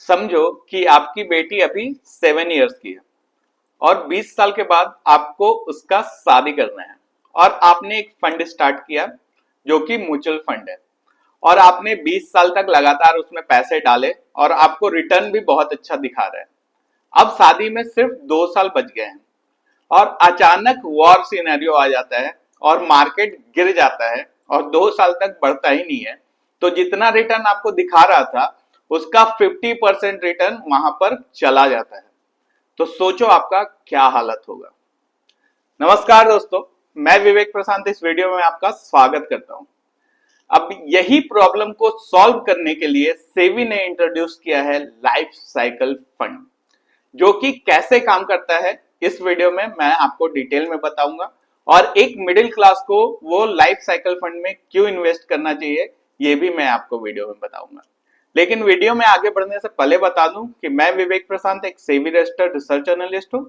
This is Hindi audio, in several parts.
समझो कि आपकी बेटी अभी 7 इयर्स की है और 20 साल के बाद आपको उसका शादी करना है और आपने एक फंड स्टार्ट किया जो कि म्यूचुअल फंड है और आपने 20 साल तक लगातार उसमें पैसे डाले और आपको रिटर्न भी बहुत अच्छा दिखा रहा है। अब शादी में सिर्फ 2 साल बच गए हैं और अचानक वॉर सिनेरियो आ जाता है और मार्केट गिर जाता है और 2 साल तक बढ़ता ही नहीं है। तो जितना रिटर्न आपको दिखा रहा था उसका 50% रिटर्न वहां पर चला जाता है। तो सोचो आपका क्या हालत होगा। नमस्कार दोस्तों, मैं विवेक प्रशांत इस वीडियो में आपका स्वागत करता हूं। अब यही प्रॉब्लम को सॉल्व करने के लिए सेबी ने इंट्रोड्यूस किया है लाइफ साइकिल फंड, जो कि कैसे काम करता है इस वीडियो में मैं आपको डिटेल में बताऊंगा और एक मिडिल क्लास को वो लाइफ साइकिल फंड में क्यों इन्वेस्ट करना चाहिए ये भी मैं आपको वीडियो में बताऊंगा। लेकिन वीडियो में आगे बढ़ने से पहले बता दूं कि मैं विवेक प्रशांत एक सेबी रजिस्टर्ड रिसर्च एनालिस्ट हूं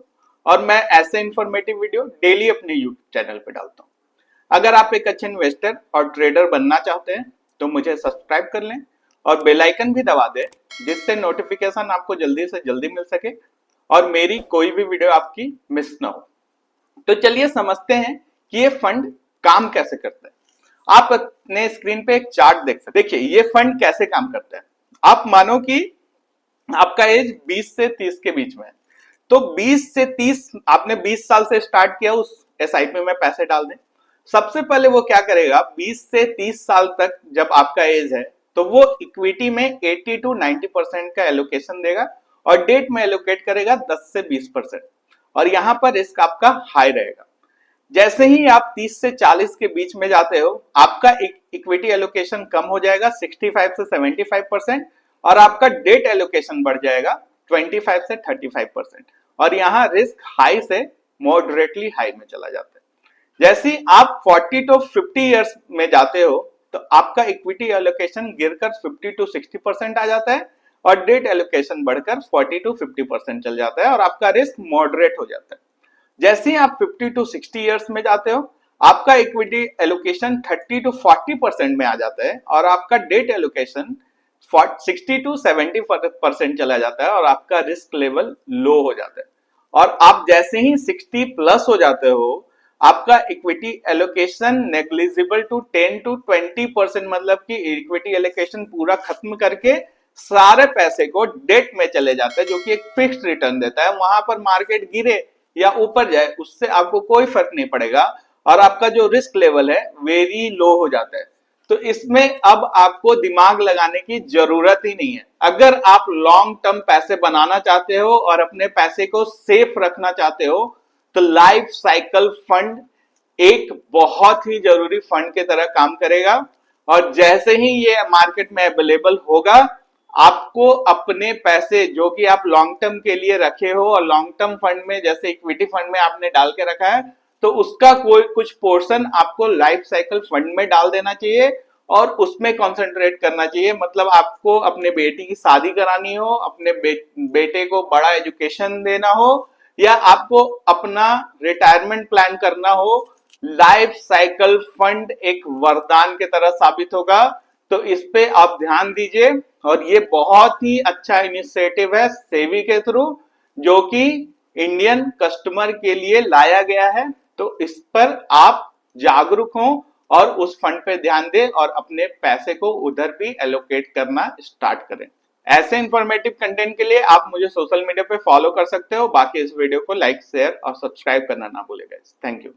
और मैं ऐसे इंफॉर्मेटिव वीडियो डेली अपने यूट्यूब चैनल पे डालता हूं। अगर आप एक अच्छे इन्वेस्टर और ट्रेडर बनना चाहते हैं तो मुझे सब्सक्राइब कर लें और बेल आइकन भी दबा दें, जिससे नोटिफिकेशन आपको जल्दी से जल्दी मिल सके और मेरी कोई भी वीडियो आपकी मिस ना हो। तो चलिए समझते हैं कि ये फंड काम कैसे करता है। आप अपने स्क्रीन पे एक चार्ट देख सकते हैं। देखिए ये फंड कैसे काम करता है। आप मानो कि आपका एज 20 से 30 के बीच में है, तो 20 से 30 आपने 20 साल से स्टार्ट किया उस एसआईपी में पैसे डाल दें। सबसे पहले वो क्या करेगा, 20 से 30 साल तक जब आपका एज है तो वो इक्विटी में 80 to 90% का एलोकेशन देगा और डेट में एलोकेट करेगा 10 से 20%, और यहां पर रिस्क आपका हाई रहेगा। जैसे ही आप 30 से 40 के बीच में जाते हो आपका इक्विटी एलोकेशन कम हो जाएगा 65 से 75% और आपका डेट एलोकेशन बढ़ जाएगा 25 से 35% और यहाँ रिस्क हाई से मॉडरेटली हाई में चला जाता है। जैसे ही आप 40 to 50 इयर्स में जाते हो तो आपका इक्विटी एलोकेशन गिरकर 50 to 60% आ जाता है और डेट एलोकेशन बढ़कर 40 to 50% चल जाता है और आपका रिस्क मॉडरेट हो जाता है। जैसे ही आप 50 to 60 इयर्स में जाते हो आपका इक्विटी एलोकेशन 30 to 40% में आ जाता है और आपका डेट एलोकेशन 60 to 70% चला जाता है और आपका रिस्क लेवल लो हो जाता है। और आप जैसे ही 60 प्लस हो जाते हो आपका equity allocation negligible to 10 to 20%, मतलब कि इक्विटी एलोकेशन पूरा खत्म करके सारे पैसे को डेट में चले जाते हैं, जो कि एक फिक्स्ड रिटर्न देता है। वहां पर मार्केट गिरे या ऊपर जाए उससे आपको कोई फर्क नहीं पड़ेगा और आपका जो रिस्क लेवल है वेरी लो हो जाता है। तो इसमें अब आपको दिमाग लगाने की जरूरत ही नहीं है। अगर आप लॉन्ग टर्म पैसे बनाना चाहते हो और अपने पैसे को सेफ रखना चाहते हो तो लाइफ साइकिल फंड एक बहुत ही जरूरी फंड की तरह काम करेगा। और जैसे ही ये मार्केट में अवेलेबल होगा आपको अपने पैसे जो कि आप लॉन्ग टर्म के लिए रखे हो और लॉन्ग टर्म फंड में जैसे इक्विटी फंड में आपने डाल के रखा है तो उसका कोई कुछ पोर्शन आपको लाइफ साइकिल फंड में डाल देना चाहिए और उसमें कंसंट्रेट करना चाहिए। मतलब आपको अपने बेटी की शादी करानी हो, अपने बेटे को बड़ा एजुकेशन देना हो या आपको अपना रिटायरमेंट प्लान करना हो, लाइफ साइकिल फंड एक वरदान की तरह साबित होगा। तो इस पे आप ध्यान दीजिए और ये बहुत ही अच्छा इनिशिएटिव है सेबी के थ्रू जो कि इंडियन कस्टमर के लिए लाया गया है। तो इस पर आप जागरूक हो और उस फंड पे ध्यान दें और अपने पैसे को उधर भी एलोकेट करना स्टार्ट करें। ऐसे इंफॉर्मेटिव कंटेंट के लिए आप मुझे सोशल मीडिया पे फॉलो कर सकते हो। बाकी इस वीडियो को लाइक, शेयर और सब्सक्राइब करना ना भूलिएगा। Thank you.